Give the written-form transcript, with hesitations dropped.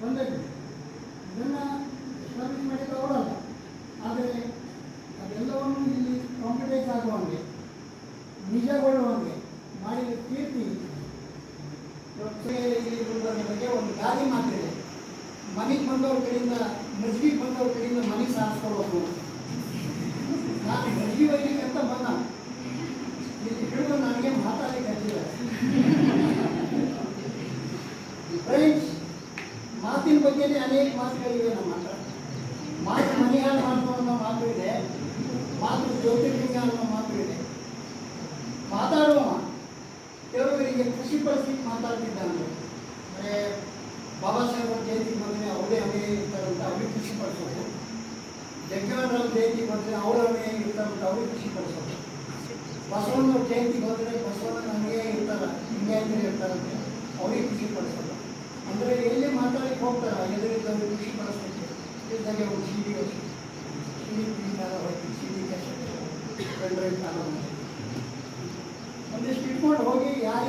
ಬಂದದ್ದು ಇದನ್ನು ಎಸ್ಟಾಬ್ಲಿಷ್ ಮಾಡಿದ್ದು ಅವರಲ್ಲ. ಆದರೆ ಅದೆಲ್ಲವನ್ನು ಇಲ್ಲಿ ಕಾಂಪಿಟೈಸ್ ಆಗುವಂಗೆ ನಿಜಗೊಳ್ಳುವಂಗೆ ಮಾಡಿದ ಕೀರ್ತಿ ಬಗ್ಗೆ ಒಂದು ಗಾದೆ ಮಾತಿದೆ, ಮನೆಗೆ ಬಂದವ್ರ ಕಡೆಯಿಂದ ಮಜ್ಜಿಗೆ ಬಂದವ್ರ ಕಡೆಯಿಂದ ಮನೆಗೆ ಸಾರಿಸ್ಕೊಳ್ಬೇಕು. ನಾನು ಮಜ್ಜಿಗೆ ಒಯ್ಲಿಕ್ಕೆ ಅಂತ ಬಂದ ಇಲ್ಲಿ ಹಿಡಿದು ನನಗೆ ಮಾತಾಡಲಿಕ್ಕೆ ಹಚ್ಚಿಲ್ಲ. ಫ್ರೆಂಡ್ಸ್, ಮಾತಿನ ಬಗ್ಗೆನೇ ಅನೇಕ ಮಾತುಗಳಿವೆ. ನಮ್ಮ ಹತ್ರ ಮಾತು ಮನೆಯಾಗ ಮಾಡ್ತೋ ಅನ್ನೋ ಮಾತು ಇದೆ, ಮಾತು ಜ್ಯೋತಿರ್ಲಿಂಗ ಅನ್ನೋ ಮಾತು ಇದೆ. ಮಾತಾಡುವ ಕೆಲವರಿಗೆ ಖುಷಿ ಪರಿಸ್ಥಿತಿ ಮಾತಾಡ್ತಿದ್ದಾನೆ. ಅಂದರೆ ಬಾಬಾ ಸಾಹೇಬ್ ಜಯಂತಿ ಬಂದರೆ ಅವರೇ ಇರ್ತಾರಂತ ಅವ್ರಿಗೆ ಖುಷಿ ಪಡಿಸೋದು, ಜಗ್ಗೇಶ್ವರರಾವ್ ಜಯಂತಿ ಬಂದರೆ ಅವರವರೇ ಇರ್ತಾರಂತ ಅವ್ರಿಗೆ ಖುಷಿ ಪಡಿಸೋದು, ಬಸವಣ್ಣವ್ರ ಜಯಂತಿ ಬಂದರೆ ಬಸವಣ್ಣ ನಮಗೆ ಇರ್ತಾರ ಹಿಂಗೆ ಇರ್ತಾರಂತೆ ಅವ್ರಿಗೆ ಖುಷಿ ಪಡಿಸೋದು. ಅಂದರೆ ಎಲ್ಲಿ ಮಾತಾಡಲಿಕ್ಕೆ ಹೋಗ್ತಾರ ಎದುರಿದ್ದವ್ರಿಗೆ ಖುಷಿ ಪಡಿಸ್ಬೇಕು. ಇದ್ದಾಗೆ ಒಂದು ಸಿಡಿ ಕಾಲ ಹೋಯ್ತು, ಸಿಡಿ ಕ್ಯಾಸೆಟ್ ಪೆನ್ ಡ್ರೈವ್ ಕಾಲ ಒಂದಿಷ್ಟು ಇಟ್ಕೊಂಡು ಹೋಗಿ ಯಾರು